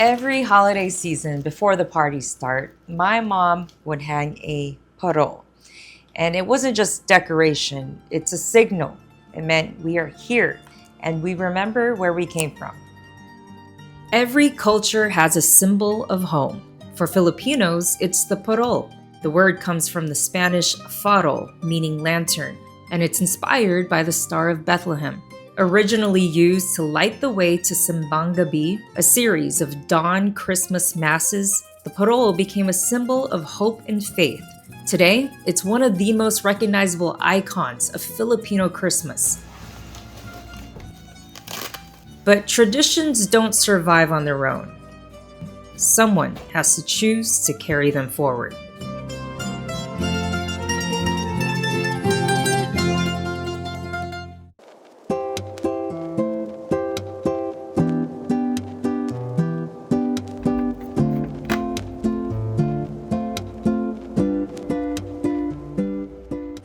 Every holiday season before the parties start, my mom would hang a parol. And it wasn't just decoration, it's a signal. It meant we are here and we remember where we came from. Every culture has a symbol of home. For Filipinos, it's the parol. The word comes from the Spanish Farol, meaning lantern, and it's inspired by the Star of Bethlehem. Originally used to light the way to Simbang Gabi, a series of dawn Christmas masses, the parol became a symbol of hope and faith. Today, it's one of the most recognizable icons of Filipino Christmas. But traditions don't survive on their own. Someone has to choose to carry them forward.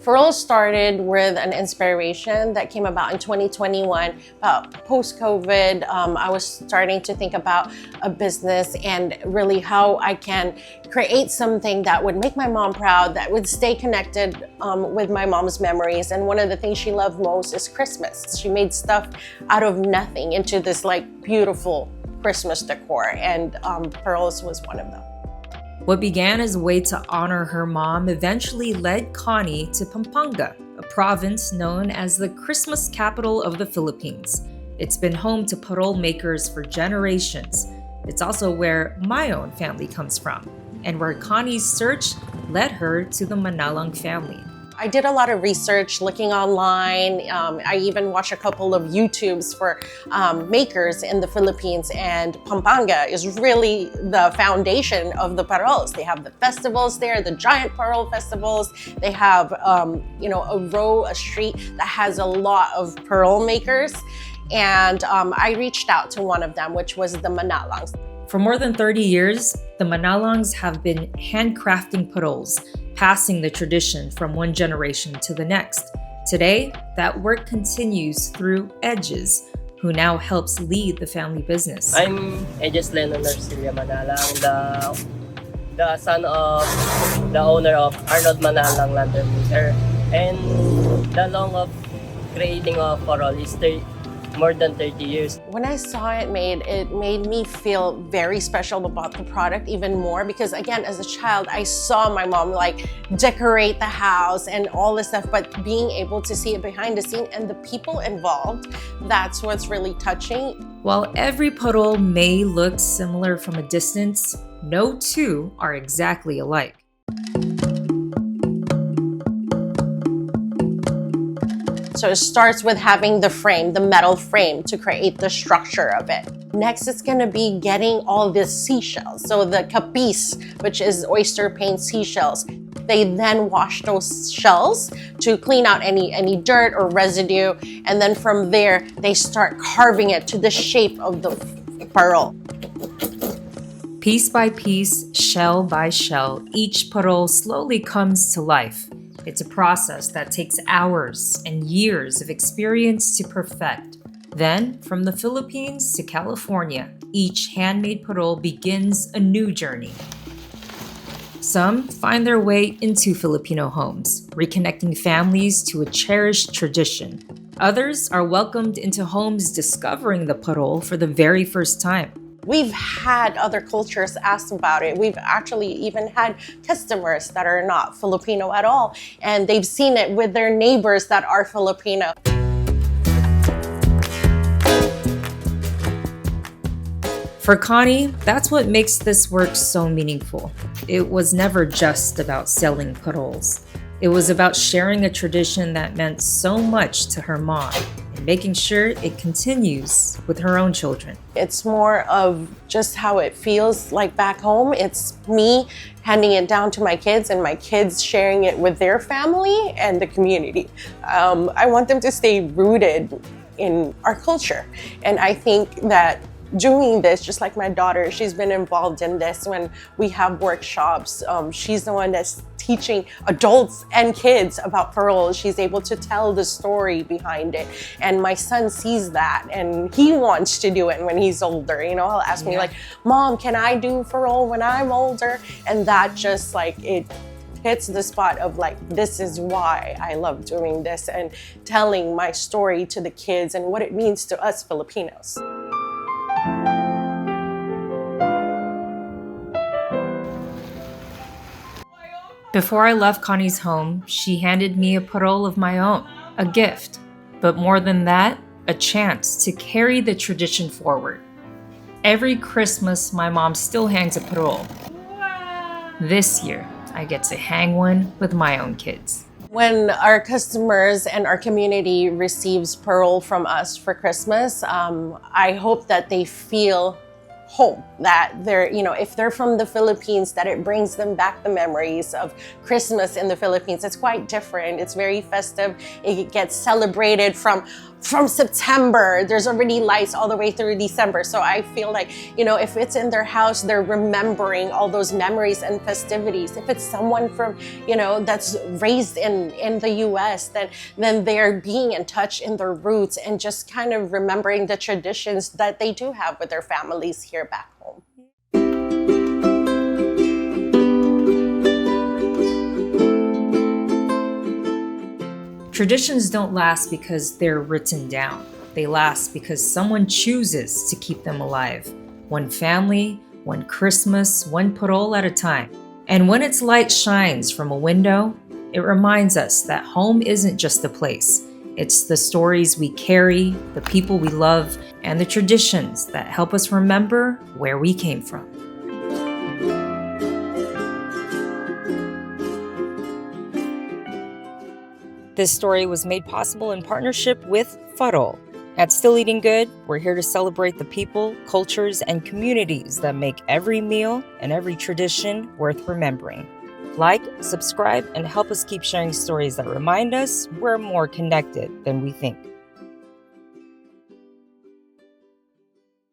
Farol started with an inspiration that came about in 2021, post-COVID. I was starting to think about a business and really how I can create something that would make my mom proud, that would stay connected with my mom's memories. And one of the things she loved most is Christmas. She made stuff out of nothing into this beautiful Christmas decor, and pearls was one of them. What began as a way to honor her mom eventually led Connie to Pampanga, a province known as the Christmas capital of the Philippines. It's been home to parol makers for generations. It's also where my own family comes from, and where Connie's search led her to the Manalang family. I did a lot of research looking online. I even watched a couple of YouTubes for makers in the Philippines, and Pampanga is really the foundation of the parols. They have the festivals there, the giant parol festivals. They have a street that has a lot of parol makers. And I reached out to one of them, which was the Manalangs. For more than 30 years, the Manalangs have been handcrafting parols, passing the tradition from one generation to the next. Today, that work continues through Edges, who now helps lead the family business. I'm Edges Lennon Narcilia Manalang, the son of the owner of Arnold Manalang Lantern Maker. And the long of creating a parol is more than 30 years. When I saw it made me feel very special about the product even more, because again, as a child, I saw my mom decorate the house and all this stuff, but being able to see it behind the scene and the people involved, that's what's really touching. While every parol may look similar from a distance, no two are exactly alike. So it starts with having the frame, the metal frame, to create the structure of it. Next, it's gonna be getting all the seashells. So the capis, which is oyster paint seashells. They then wash those shells to clean out any dirt or residue. And then from there, they start carving it to the shape of the parol. Piece by piece, shell by shell, each parol slowly comes to life. It's a process that takes hours and years of experience to perfect. Then, from the Philippines to California, each handmade parol begins a new journey. Some find their way into Filipino homes, reconnecting families to a cherished tradition. Others are welcomed into homes discovering the parol for the very first time. We've had other cultures ask about it. We've actually even had customers that are not Filipino at all, and they've seen it with their neighbors that are Filipino. For Connie, that's what makes this work so meaningful. It was never just about selling parols. It was about sharing a tradition that meant so much to her mom and making sure it continues with her own children. It's more of just how it feels like back home. It's me handing it down to my kids and my kids sharing it with their family and the community. I want them to stay rooted in our culture. And I think that doing this, just like my daughter, she's been involved in this when we have workshops. She's the one that's teaching adults and kids about Farol. She's able to tell the story behind it. And my son sees that and he wants to do it when he's older. You know, he'll ask me like, Mom, can I do Farol when I'm older? And that just like, it hits the spot of like, this is why I love doing this and telling my story to the kids and what it means to us Filipinos. Before I left Connie's home, she handed me a parol of my own, a gift. But more than that, a chance to carry the tradition forward. Every Christmas, my mom still hangs a parol. This year, I get to hang one with my own kids. When our customers and our community receives Parol from us for Christmas, I hope that they feel home, that they're, you know, if they're from the Philippines, that it brings them back the memories of Christmas in the Philippines. It's quite different. It's very festive. It gets celebrated from September. There's already lights all the way through December. So I feel like, you know, if it's in their house, they're remembering all those memories and festivities. If it's someone from, you know, that's raised in the US, then they're being in touch in their roots and just kind of remembering the traditions that they do have with their families here back home. Traditions don't last because they're written down. They last because someone chooses to keep them alive. One family, one Christmas, one parol at a time. And when its light shines from a window, it reminds us that home isn't just a place. It's the stories we carry, the people we love, and the traditions that help us remember where we came from. This story was made possible in partnership with Farol. At Still Eating Good, we're here to celebrate the people, cultures, and communities that make every meal and every tradition worth remembering. Like, subscribe, and help us keep sharing stories that remind us we're more connected than we think.